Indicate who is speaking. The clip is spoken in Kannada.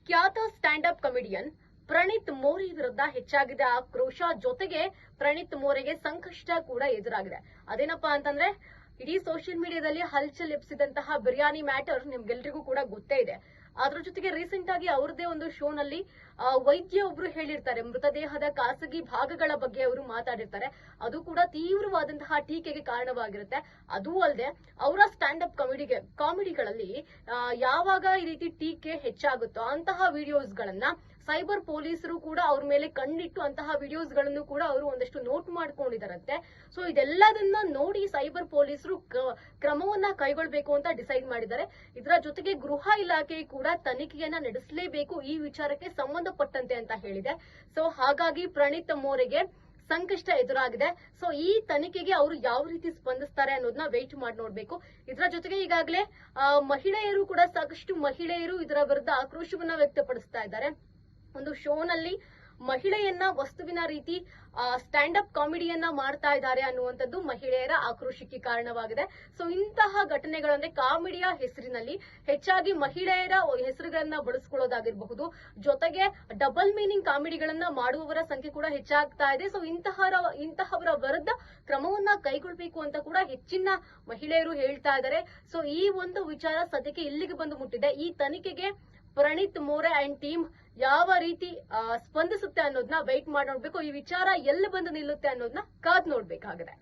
Speaker 1: ಖ್ಯಾತ ಸ್ಟ್ಯಾಂಡ್ ಅಪ್ ಕಾಮಿಡಿಯನ್ ಪ್ರಣೀತ್ ಮೋರೆ ವಿರುದ್ಧ ಹೆಚ್ಚಾಗಿದೆ ಆಕ್ರೋಶ. ಜೊತೆಗೆ ಪ್ರಣೀತ್ ಮೋರೆಗೆ ಸಂಕಷ್ಟ ಕೂಡ ಎದುರಾಗಿದೆ. ಅದೇನಪ್ಪಾ ಅಂತಂದ್ರೆ ಇಡೀ ಸೋಷಿಯಲ್ ಮೀಡಿಯಾದಲ್ಲಿ ಹಲ್ಚಲ್ ಎಬ್ಸಿದಂತಹ ಬಿರಿಯಾನಿ ಮ್ಯಾಟರ್ ನಿಮ್ಗೆಲ್ರಿಗೂ ಕೂಡ ಗೊತ್ತೇ ಇದೆ. ಅದ್ರ ಜೊತೆಗೆ ರೀಸೆಂಟ್ ಆಗಿ ಅವ್ರದೇ ಒಂದು ಶೋನಲ್ಲಿ ವೈದ್ಯ ಒಬ್ರು ಹೇಳಿರ್ತಾರೆ, ಮೃತದೇಹದ ಖಾಸಗಿ ಭಾಗಗಳ ಬಗ್ಗೆ ಅವರು ಮಾತಾಡಿರ್ತಾರೆ. ಅದು ಕೂಡ ತೀವ್ರವಾದಂತಹ ಟೀಕೆಗೆ ಕಾರಣವಾಗಿರುತ್ತೆ. ಅದೂ ಅಲ್ಲದೆ ಅವರ ಸ್ಟ್ಯಾಂಡ್ ಅಪ್ ಕಾಮಿಡಿಗಳಲ್ಲಿ ಯಾವಾಗ ಈ ರೀತಿ ಟೀಕೆ ಹೆಚ್ಚಾಗುತ್ತೋ ಅಂತಹ ವಿಡಿಯೋಸ್ ಗಳನ್ನ ಸೈಬರ್ ಪೊಲೀಸರು ಕೂಡ ಅವ್ರ ಮೇಲೆ ಕಣ್ಣಿಟ್ಟು ಅಂತಹ ವಿಡಿಯೋಸ್ ಗಳನ್ನು ಕೂಡ ಅವರು ಒಂದಷ್ಟು ನೋಟ್ ಮಾಡ್ಕೊಂಡಿದಾರಂತೆ. ಸೊ ಇದೆಲ್ಲದನ್ನ ನೋಡಿ ಸೈಬರ್ ಪೊಲೀಸರು ಕ್ರಮವನ್ನ ಕೈಗೊಳ್ಳಬೇಕು ಅಂತ ಡಿಸೈಡ್ ಮಾಡಿದ್ದಾರೆ. ಇದರ ಜೊತೆಗೆ ಗೃಹ ಇಲಾಖೆ ಕೂಡ ತನಿಖೆಯನ್ನ ನಡೆಸಲೇಬೇಕು ಈ ವಿಚಾರಕ್ಕೆ ಸಂಬಂಧಪಟ್ಟಂತೆ ಅಂತ ಹೇಳಿದೆ. ಸೊ ಹಾಗಾಗಿ ಪ್ರಣೀತ್ ಮೋರೆಗೆ ಸಂಕಷ್ಟ ಎದುರಾಗಿದೆ. ಸೊ ಈ ತನಿಖೆಗೆ ಅವರು ಯಾವ ರೀತಿ ಸ್ಪಂದಿಸ್ತಾರೆ ಅನ್ನೋದನ್ನ ವೇಟ್ ಮಾಡಿ ನೋಡ್ಬೇಕು. ಇದರ ಜೊತೆಗೆ ಈಗಾಗಲೇ ಮಹಿಳೆಯರು ಕೂಡ ಸಾಕಷ್ಟು ಮಹಿಳೆಯರು ಇದರ ವಿರುದ್ಧ ಆಕ್ರೋಶವನ್ನ ವ್ಯಕ್ತಪಡಿಸ್ತಾ ಇದ್ದಾರೆ. ಒಂದು ಶೋನಲ್ಲಿ ಮಹಿಳೆಯನ್ನ ವಸ್ತುವಿನ ರೀತಿ ಸ್ಟ್ಯಾಂಡ್ ಅಪ್ ಕಾಮಿಡಿಯನ್ನ ಮಾಡ್ತಾ ಇದ್ದಾರೆ ಅನ್ನುವಂಥದ್ದು ಮಹಿಳೆಯರ ಆಕ್ರೋಶಕ್ಕೆ ಕಾರಣವಾಗಿದೆ. ಸೊ ಇಂತಹ ಘಟನೆಗಳಂದ್ರೆ ಕಾಮಿಡಿಯ ಹೆಸರಿನಲ್ಲಿ ಹೆಚ್ಚಾಗಿ ಮಹಿಳೆಯರ ಹೆಸರುಗಳನ್ನ ಬಳಸ್ಕೊಳ್ಳೋದಾಗಿರಬಹುದು, ಜೊತೆಗೆ ಡಬಲ್ ಮೀನಿಂಗ್ ಕಾಮಿಡಿಗಳನ್ನ ಮಾಡುವವರ ಸಂಖ್ಯೆ ಕೂಡ ಹೆಚ್ಚಾಗ್ತಾ ಇದೆ. ಸೊ ಇಂತಹವರ ವಿರುದ್ಧ ಕ್ರಮವನ್ನ ಕೈಗೊಳ್ಳಬೇಕು ಅಂತ ಕೂಡ ಹೆಚ್ಚಿನ ಮಹಿಳೆಯರು ಹೇಳ್ತಾ ಇದ್ದಾರೆ. ಸೊ ಈ ಒಂದು ವಿಚಾರ ಸದ್ಯಕ್ಕೆ ಇಲ್ಲಿಗೆ ಬಂದು ಮುಟ್ಟಿದೆ. ಈ ತನಿಖೆಗೆ ಪ್ರಣೀತ್ ಮೋರೆ ಅಂಡ್ ಟೀಮ್ ಯಾವ ರೀತಿ ಸ್ಪಂದಿಸುತ್ತೆ ಅನ್ನೋದನ್ನ ವೇಟ್ ಮಾಡಿ ನೋಡ್ಬೇಕು. ಈ ವಿಚಾರ ಎಲ್ಲಿ ಬಂದು ನಿಲ್ಲುತ್ತೆ ಅನ್ನೋದನ್ನ ಕಾದ್ ನೋಡ್ಬೇಕಾಗಿದೆ.